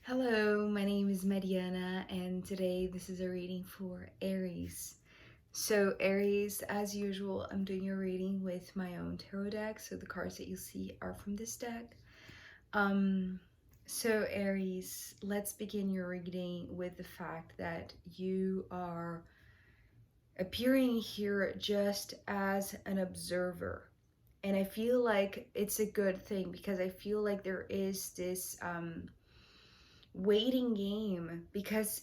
Hello, my name is Mariana, and today this is a reading for Aries. So, Aries, as usual, I'm doing a reading with my own tarot deck. So, the cards that you see are from this deck. Um, so, Aries, let's begin your reading with the fact that you are appearing here just as an observer. And I feel like it's a good thing because I feel like there is this waiting game because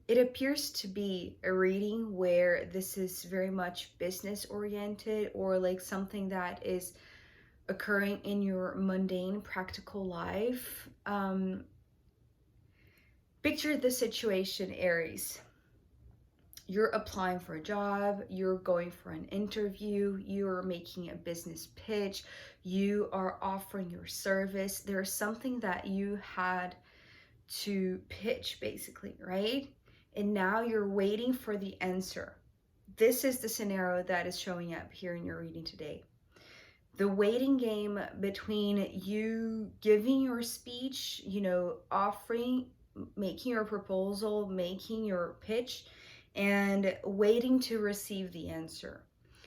it appears to be a reading where this is very much business oriented or like something that is occurring in your mundane practical life. Picture the situation, Aries. You're applying for a job, you're going for an interview, you're making a business pitch, you are offering your service. There's something that you had to pitch, basically, right? And now you're waiting for the answer. This is the scenario that is showing up here in your reading today. The waiting game between you giving your speech, offering, making your proposal, making your pitch, and waiting to receive the answer.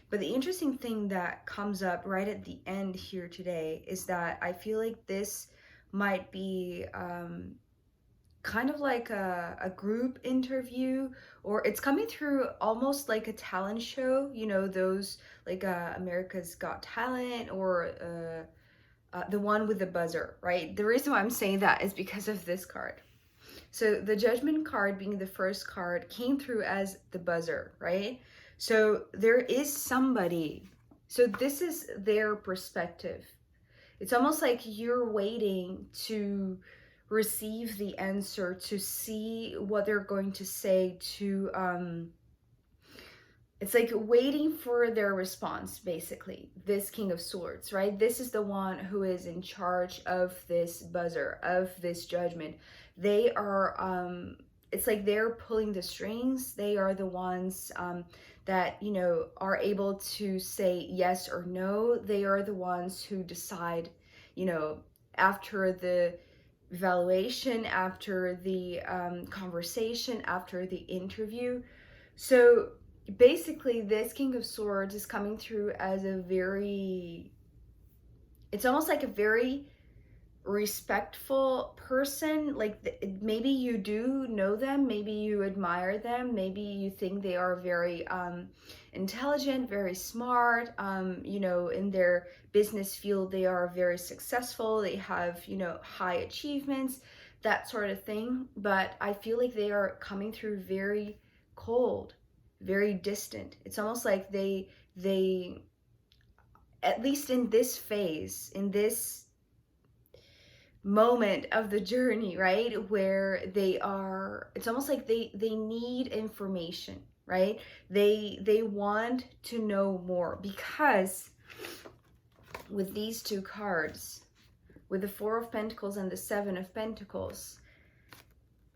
But the interesting thing that comes up right at the end here today is that I feel like this might be kind of like a group interview, or it's coming through almost like a talent show, those like America's Got Talent, or the one with the buzzer, right? The reason why I'm saying that is because of this card. So the Judgment card, being the first card, came through as the buzzer, right? So there is somebody, so this is their perspective. It's almost like you're waiting to receive the answer, to see what they're going to say, to it's like waiting for their response, basically. This King of Swords, right? This is the one who is in charge of this buzzer, of this judgment. They are it's like they're pulling the strings. They are the ones that are able to say yes or no. They are the ones who decide, you know after the evaluation, after the conversation, after the interview. So basically, this King of Swords is coming through as a very, it's almost like a very respectful person. Like maybe you do know them, maybe you admire them, maybe you think they are very intelligent, very smart, in their business field they are very successful, they have high achievements, that sort of thing. But I feel like they are coming through very cold, very distant. It's almost like they at least in this phase, in this moment of the journey, right, where they are, it's almost like they need information, right? They want to know more, because with these two cards, with the Four of Pentacles and the Seven of Pentacles,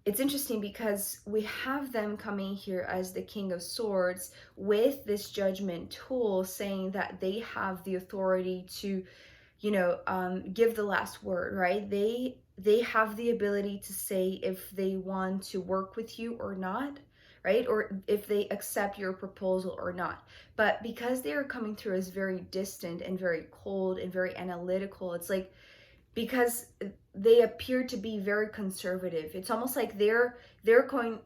it's interesting because we have them coming here as the King of Swords with this judgment tool, saying that they have the authority to give the last word, right? They have the ability to say if they want to work with you or not, right? Or if they accept your proposal or not. But because they are coming through as very distant and very cold and very analytical, it's like, because they appear to be very conservative, it's almost like they're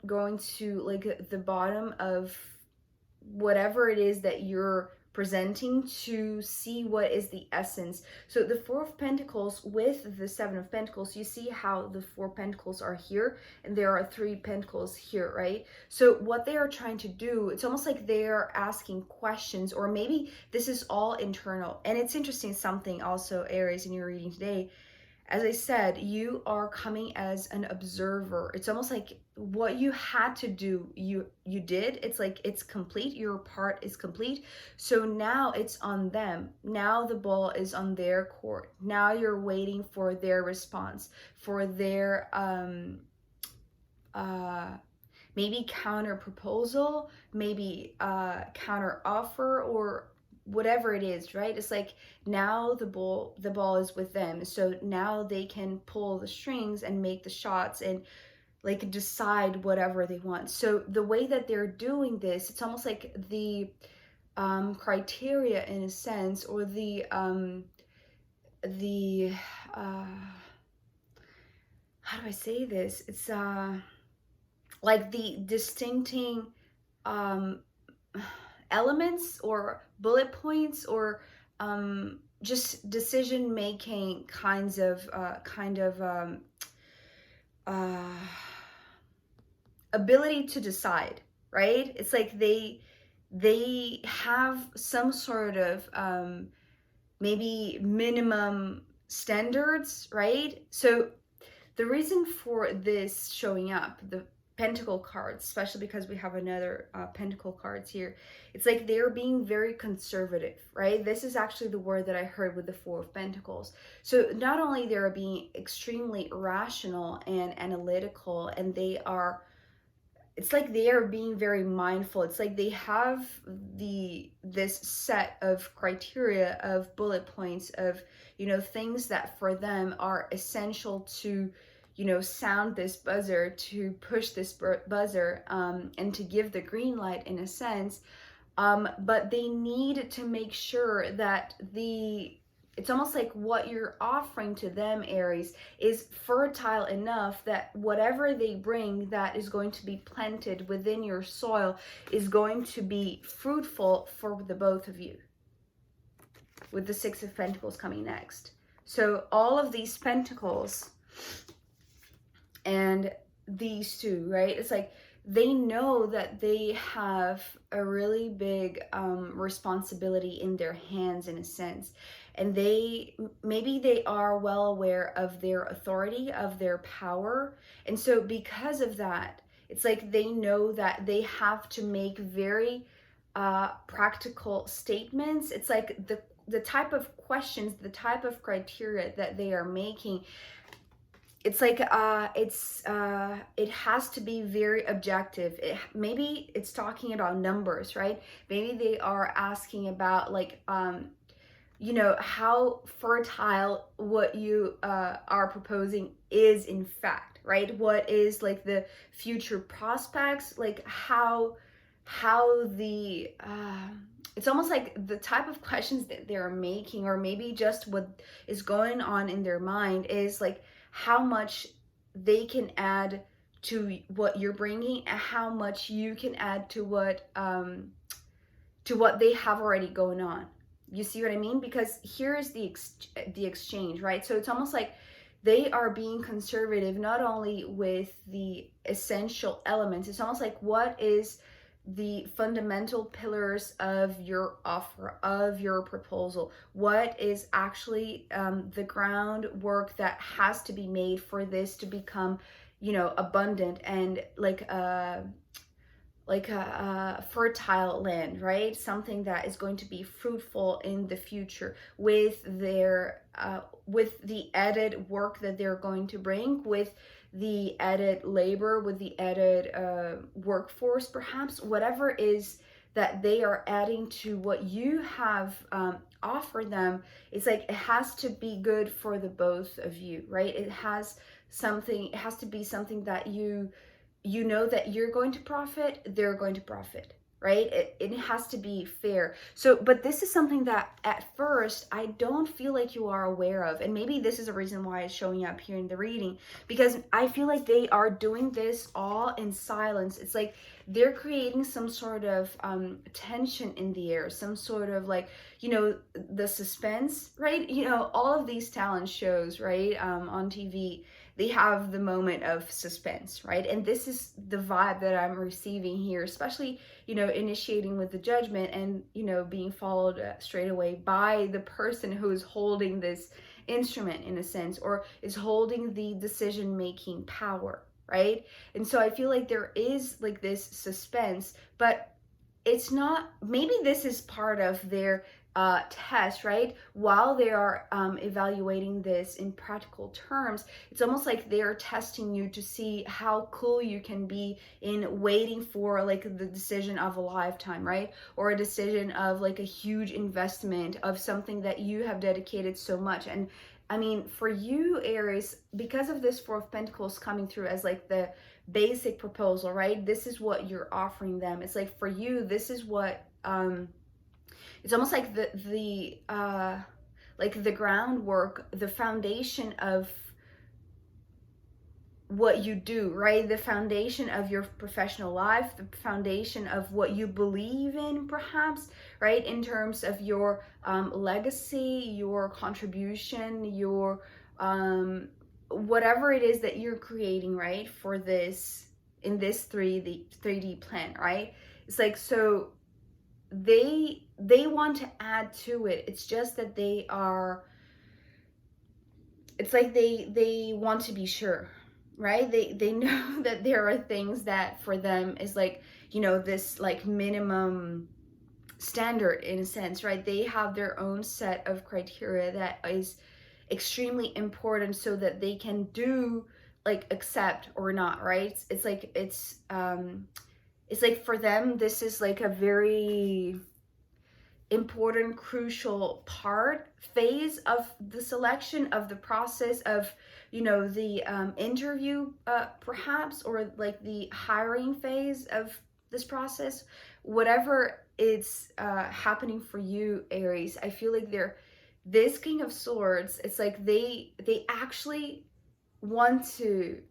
going to like the bottom of whatever it is that you're presenting, to see what is the essence. So the Four of Pentacles with the Seven of Pentacles, you see how the Four Pentacles are here and there are Three Pentacles here, right? So what they are trying to do, it's almost like they're asking questions, or maybe this is all internal. And it's interesting, something also, Aries, in your reading today, as I said, you are coming as an observer. It's almost like what you had to do, you did. It's like it's complete. Your part is complete. So now it's on them. Now the ball is on their court. Now you're waiting for their response, for their maybe counter proposal, maybe counter offer, or whatever it is, right? It's like now the ball is with them, so now they can pull the strings and make the shots and like decide whatever they want. So the way that they're doing this, it's almost like the criteria in a sense, or the uh how do I say this, it's like the distincting um elements or bullet points, or just decision making kinds of uh ability to decide, right? It's like they have some sort of maybe minimum standards, right? So the reason for this showing up, the pentacle cards, especially because we have another pentacle cards here, it's like they're being very conservative, right? This is actually the word that I heard with the Four of Pentacles. So not only they're being extremely rational and analytical, and they are, it's like they are being very mindful. It's like they have this set of criteria, of bullet points, of, you know, things that for them are essential to, you know, sound this buzzer, to push this buzzer, and to give the green light in a sense. But they need to make sure that it's almost like what you're offering to them, Aries, is fertile enough that whatever they bring that is going to be planted within your soil is going to be fruitful for the both of you, with the Six of Pentacles coming next. So all of these pentacles and these two, right? It's like they know that they have a really big responsibility in their hands in a sense. And maybe they are well aware of their authority, of their power. And so because of that, it's like they know that they have to make very practical statements. It's like the type of questions, the type of criteria that they are making, it's like it has to be very objective. Maybe it's talking about numbers, right? Maybe they are asking about like you know, how fertile what you are proposing is in fact, right? What is like the future prospects, like how the it's almost like the type of questions that they're making, or maybe just what is going on in their mind is like how much they can add to what you're bringing, and how much you can add to what they have already going on. You see what I mean? Because here is the exchange, right? So it's almost like they are being conservative not only with the essential elements, it's almost like what is the fundamental pillars of your offer, of your proposal, what is actually the groundwork that has to be made for this to become, you know, abundant and like a fertile land, right? Something that is going to be fruitful in the future with their with the added work that they're going to bring, with the added labor, with the added workforce, perhaps, whatever is that they are adding to what you have offered them. It's like it has to be good for the both of you, right? It has to be something that you know that you're going to profit, they're going to profit, right? It has to be fair. So, but this is something that at first I don't feel like you are aware of. And maybe this is a reason why it's showing up here in the reading, because I feel like they are doing this all in silence. It's like they're creating some sort of tension in the air, some sort of like, you know, the suspense, right? You know, all of these talent shows, right, on TV, they have the moment of suspense, right? And this is the vibe that I'm receiving here, especially, you know, initiating with the judgment and, you know, being followed straight away by the person who is holding this instrument in a sense, or is holding the decision-making power, right? And so I feel like there is like this suspense, but it's not, maybe this is part of their test, right? While they are evaluating this in practical terms, it's almost like they're testing you to see how cool you can be in waiting for like the decision of a lifetime, right? Or a decision of like a huge investment of something that you have dedicated so much. And I mean, for you, Aries, because of this Four of Pentacles coming through as like the basic proposal, right? This is what you're offering them. It's like for you, this is what it's almost like the groundwork, the foundation of what you do, right? The foundation of your professional life, the foundation of what you believe in, perhaps, right? In terms of your legacy, your contribution, your whatever it is that you're creating, right? For this, in this 3D plan, right? It's like, so they want to add to it. It's just that they are, it's like they want to be sure, right? They know that there are things that for them is like, you know, this like minimum standard in a sense, right? They have their own set of criteria that is extremely important so that they can do like accept or not, right? It's like it's like for them this is like a very important, crucial phase of the selection of the process of, you know, the interview, perhaps, or like the hiring phase of this process. Whatever is happening for you, Aries, I feel like they're this King of Swords. It's like they actually want to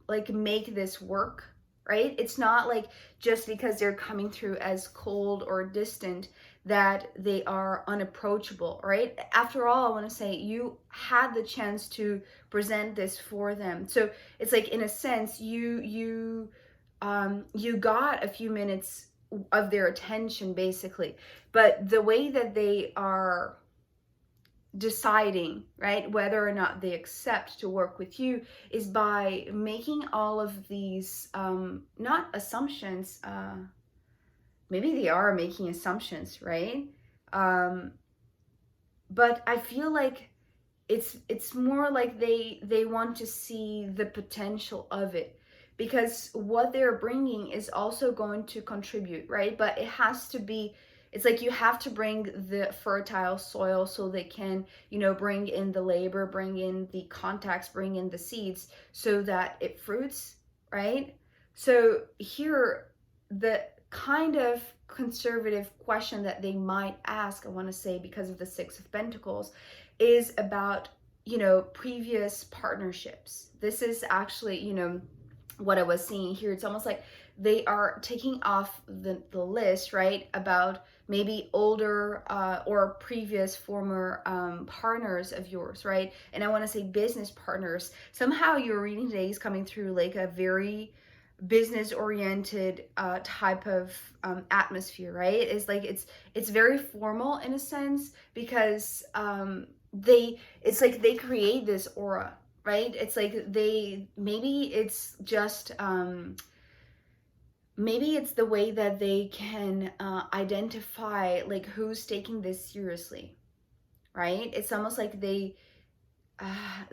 like make this work, right? It's not like just because they're coming through as cold or distant that they are unapproachable, right? After all, I want to say you had the chance to present this for them. So it's like, in a sense, you got a few minutes of their attention basically. But the way that they are deciding, right, whether or not they accept to work with you is by making all of these not assumptions, maybe they are making assumptions, right? But I feel like it's more like they want to see the potential of it, because what they're bringing is also going to contribute, right? But it has to be, it's like you have to bring the fertile soil so they can, you know, bring in the labor, bring in the contacts, bring in the seeds so that it fruits, right? So here, the kind of conservative question that they might ask, I want to say, because of the Six of Pentacles, is about, you know, previous partnerships. This is actually, you know, what I was seeing here. It's almost like they are taking off the list, right, about maybe older or previous former partners of yours, right? And I want to say business partners. Somehow your reading today is coming through like a very business oriented type of atmosphere, right? It's like it's very formal in a sense, because it's like they create this aura, right? It's like they, maybe it's just maybe it's the way that they can identify like who's taking this seriously, right? It's almost like they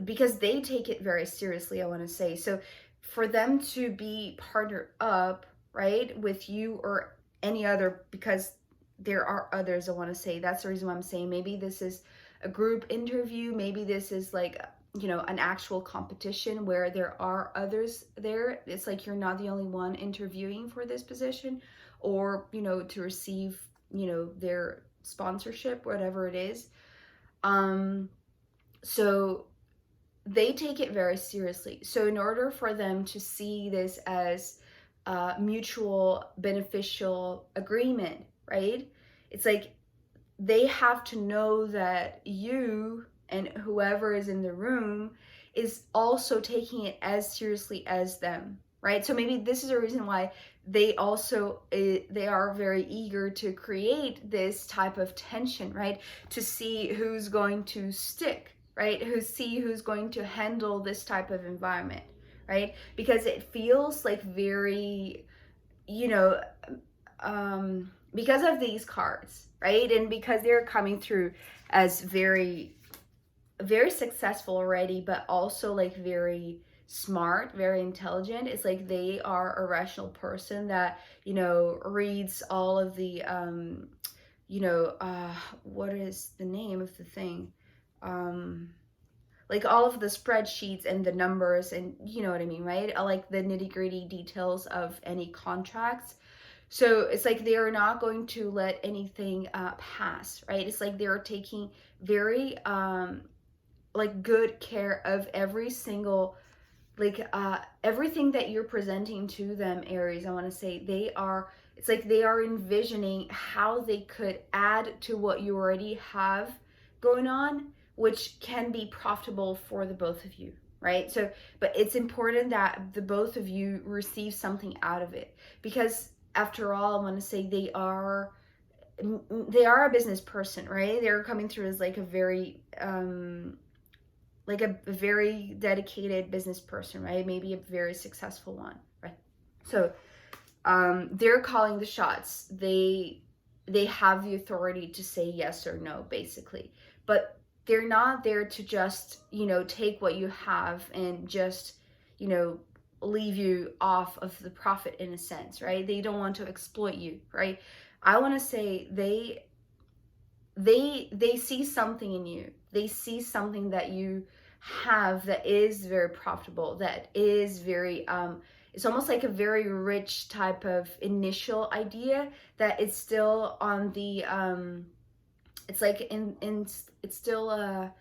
because they take it very seriously, I want to say. So for them to be partnered up, right, with you or any other, because there are others, I want to say, that's the reason why I'm saying maybe this is a group interview, maybe this is like, you know, an actual competition where there are others there. It's like you're not the only one interviewing for this position, or, you know, to receive, you know, their sponsorship, whatever it is. So they take it very seriously. So in order for them to see this as a mutual beneficial agreement, right? It's like they have to know that you and whoever is in the room is also taking it as seriously as them, right? So maybe this is a reason why they also they are very eager to create this type of tension, right? To see who's going to stick, right? Who's going to handle this type of environment, right? Because it feels like very, you know, because of these cards, right? And because they're coming through as very, very successful already, but also like very smart, very intelligent. It's like they are a rational person that, you know, reads all of the you know, what is the name of the thing? Like all of the spreadsheets and the numbers, and you know what I mean, right? I like the nitty-gritty details of any contracts. So it's like they are not going to let anything pass, right? It's like they're taking very like good care of every single, like everything that you're presenting to them, Aries. I want to say they are, it's like they are envisioning how they could add to what you already have going on, which can be profitable for the both of you, right? So but it's important that the both of you receive something out of it, because after all, I want to say they are a business person, right? They're coming through as like a very like a very dedicated business person, right? Maybe a very successful one, right? So they're calling the shots. They have the authority to say yes or no, basically. But they're not there to just, you know, take what you have and just, you know, leave you off of the profit in a sense, right? They don't want to exploit you, right? I want to say they see something in you. They see something that you have that is very profitable, that is very it's almost like a very rich type of initial idea that is still on the it's like in it's still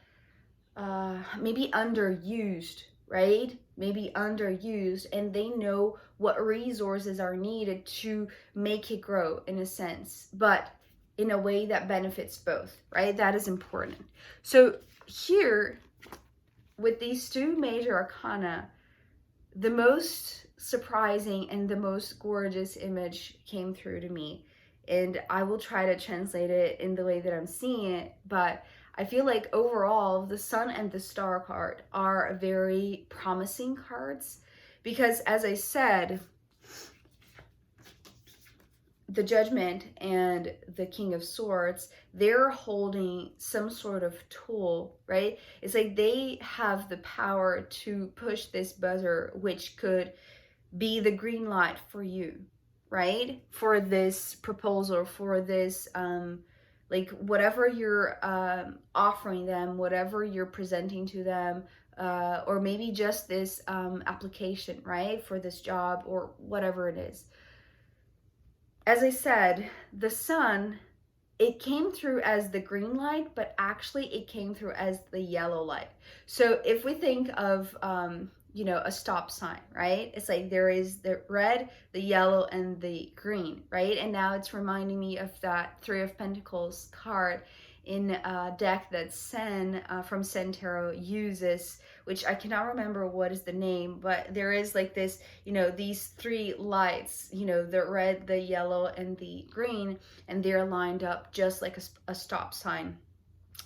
maybe underused, right? Maybe underused, and they know what resources are needed to make it grow in a sense, but in a way that benefits both, right? That is important. So here, with these two major arcana, the most surprising and the most gorgeous image came through to me. And I will try to translate it in the way that I'm seeing it, but I feel like overall, the Sun and the Star card are very promising cards because, as I said, the Judgment and the King of Swords, they're holding some sort of tool, right? It's like they have the power to push this buzzer, which could be the green light for you, right? For this proposal, for this like whatever you're offering them, whatever you're presenting to them, or maybe just this application, right? For this job or whatever it is. As I said, the Sun, it came through as the green light, but actually it came through as the yellow light. So if we think of you know, a stop sign, right? It's like there is the red, the yellow, and the green, right? And now it's reminding me of that Three of Pentacles card in a deck that Sen from Sen Tarot uses, which I cannot remember what is the name, but there is like this, you know, these three lights, you know, the red, the yellow, and the green, and they're lined up just like a stop sign.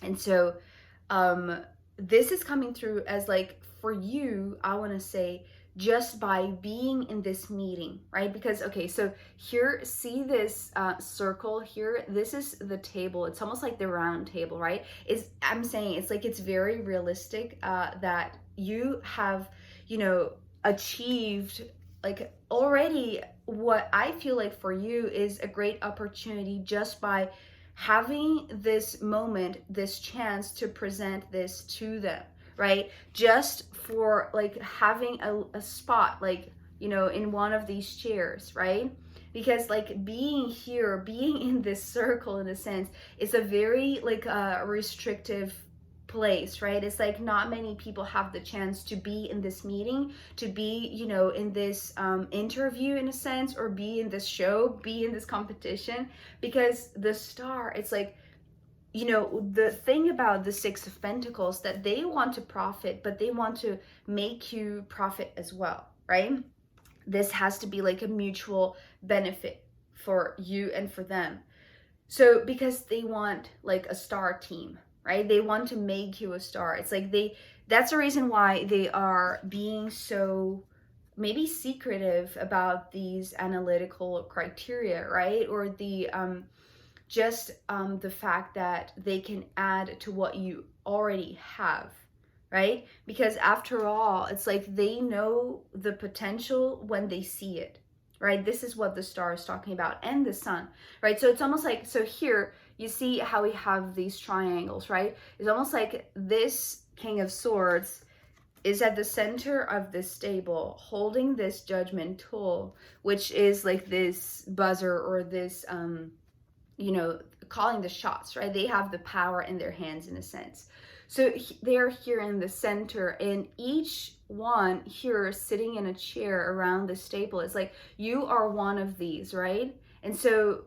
And so this is coming through as like, for you, I want to say, just by being in this meeting, right? Because, okay, so here, see this circle here? This is the table. It's almost like the round table, right? I'm saying it's like it's very realistic that you have, you know, achieved like already what I feel like for you is a great opportunity just by having this moment, this chance to present this to them, right? Just for like having a spot, like, you know, in one of these chairs, right? Because like being here, being in this circle in a sense, is a very like restrictive place, right? It's like not many people have the chance to be in this meeting, to be, you know, in this interview in a sense, or be in this show, be in this competition, because the Star, it's like, you know, the thing about the Six of Pentacles, that they want to profit, but they want to make you profit as well, right? This has to be like a mutual benefit for you and for them. So because they want like a star team, right? They want to make you a star. It's like that's the reason why they are being so maybe secretive about these analytical criteria, right? Or the just the fact that they can add to what you already have, right? Because after all, it's like they know the potential when they see it, right? This is what the star is talking about, and the sun, right? So it's almost like, so here you see how we have these triangles, right? It's almost like this King of Swords is at the center of this table holding this judgment tool, which is like this buzzer, or this you know, calling the shots, right? They have the power in their hands in a sense. So they're here in the center, and each one here sitting in a chair around this table is like, you are one of these, right? And so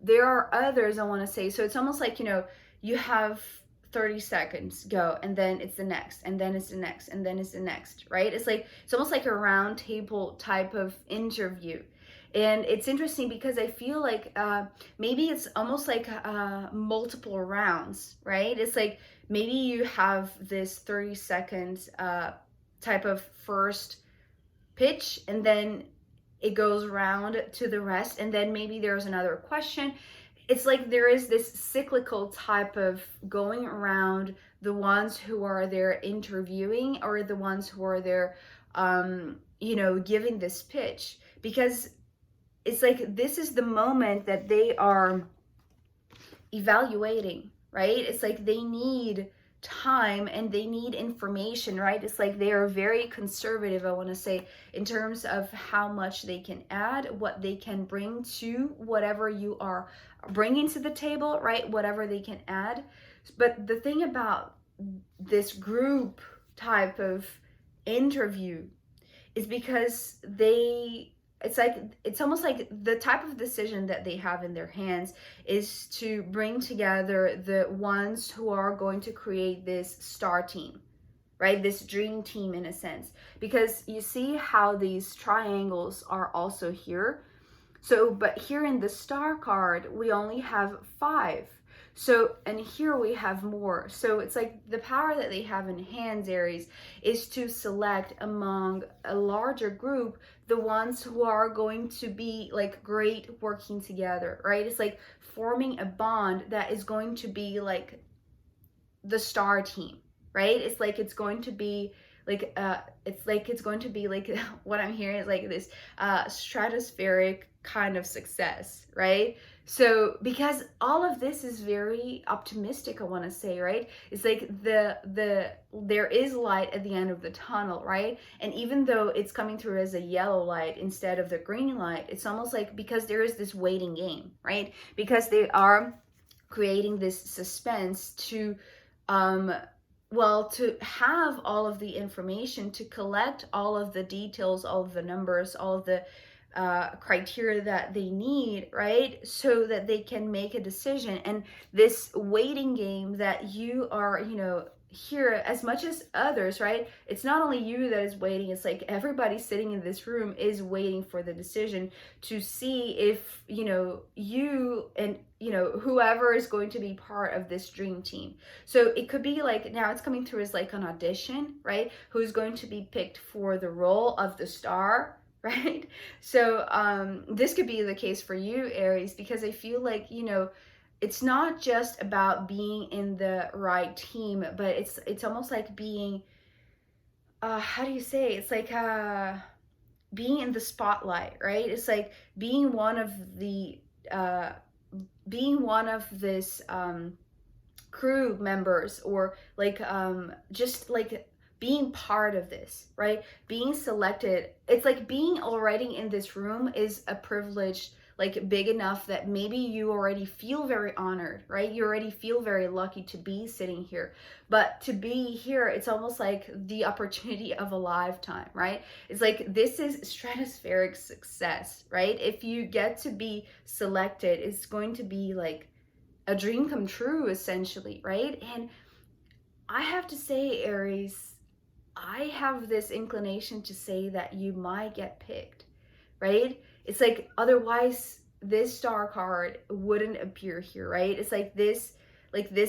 there are others, I want to say. So it's almost like, you know, you have 30 seconds, go, and then it's the next, and then it's the next, and then it's the next, right? It's like, it's almost like a round table type of interview. And it's interesting because I feel like maybe it's almost like multiple rounds, right? It's like maybe you have this 30 seconds type of first pitch, and then it goes around to the rest, and then maybe there's another question. It's like there is this cyclical type of going around the ones who are there interviewing, or the ones who are there you know, giving this pitch, because it's like this is the moment that they are evaluating, right? It's like they need time and they need information, right? It's like they are very conservative, I want to say, in terms of how much they can add, what they can bring to whatever you are bringing to the table, right? Whatever they can add. But the thing about this group type of interview is because it's like, it's almost like the type of decision that they have in their hands is to bring together the ones who are going to create this star team, right? This dream team in a sense. Because you see how these triangles are also here. So, but here in the star card, we only have 5. So, and here we have more. So it's like the power that they have in hands, Aries, is to select among a larger group the ones who are going to be like great working together, right? It's like forming a bond that is going to be like the star team, right? It's like it's going to be like it's going to be like what I'm hearing is like this stratospheric kind of success, right? So because all of this is very optimistic, I want to say, right? It's like there is light at the end of the tunnel, right? And even though it's coming through as a yellow light instead of the green light, it's almost like, because there is this waiting game, right? Because they are creating this suspense to well, to have all of the information, to collect all of the details, all of the numbers, all of the criteria that they need, right? So that they can make a decision. And this waiting game that you are, you know, here as much as others, right? It's not only you that is waiting, it's like everybody sitting in this room is waiting for the decision to see if, you know, you and, you know, whoever is going to be part of this dream team. So it could be like, now it's coming through as like an audition, right? Who's going to be picked for the role of the star, right? So this could be the case for you, Aries, because I feel like, you know, it's not just about being in the right team, but it's almost like being how do you say, it's like being in the spotlight, right? It's like being one of the being one of this crew members, or like just like being part of this, right? Being selected, it's like being already in this room is a privilege, like big enough that maybe you already feel very honored, right? You already feel very lucky to be sitting here. But to be here, it's almost like the opportunity of a lifetime, right? It's like this is stratospheric success, right? If you get to be selected, it's going to be like a dream come true, essentially, right? And I have to say, Aries, I have this inclination to say that you might get picked, right? It's like otherwise this star card wouldn't appear here, right? It's like this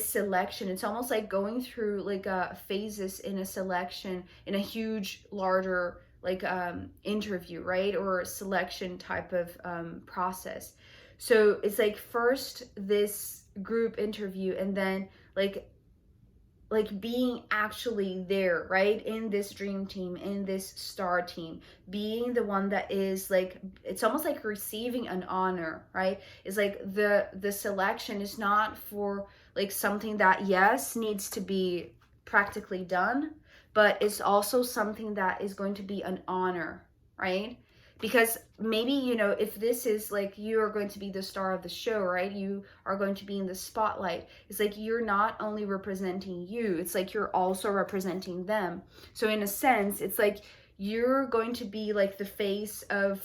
selection. It's almost like going through like phases in a selection in a huge, larger interview, right? Or selection type of process. So it's like first this group interview, and then being actually there, right, in this dream team, in this star team, being the one that is like, it's almost like receiving an honor, right? It's like the selection is not for like something that, yes, needs to be practically done, but it's also something that is going to be an honor, right? Because maybe, you know, if this is like you are going to be the star of the show, right, you are going to be in the spotlight, it's like you're not only representing you, it's like you're also representing them. So in a sense, it's like you're going to be like the face of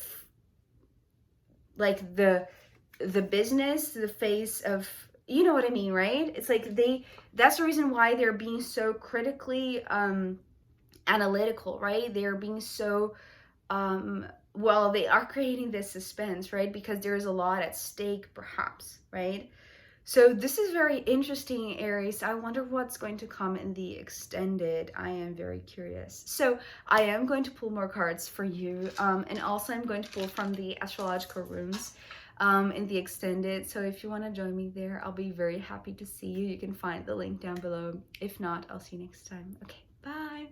like the business, the face of, you know what I mean, right? It's like that's the reason why they're being so critically analytical, right? They're being so well, they are creating this suspense, right? Because there's a lot at stake, perhaps, right? So this is very interesting, Aries. I wonder what's going to come in the extended. I am very curious. So I am going to pull more cards for you. And also I'm going to pull from the astrological rooms in the extended. So if you want to join me there, I'll be very happy to see you. You can find the link down below. If not, I'll see you next time. Okay, bye.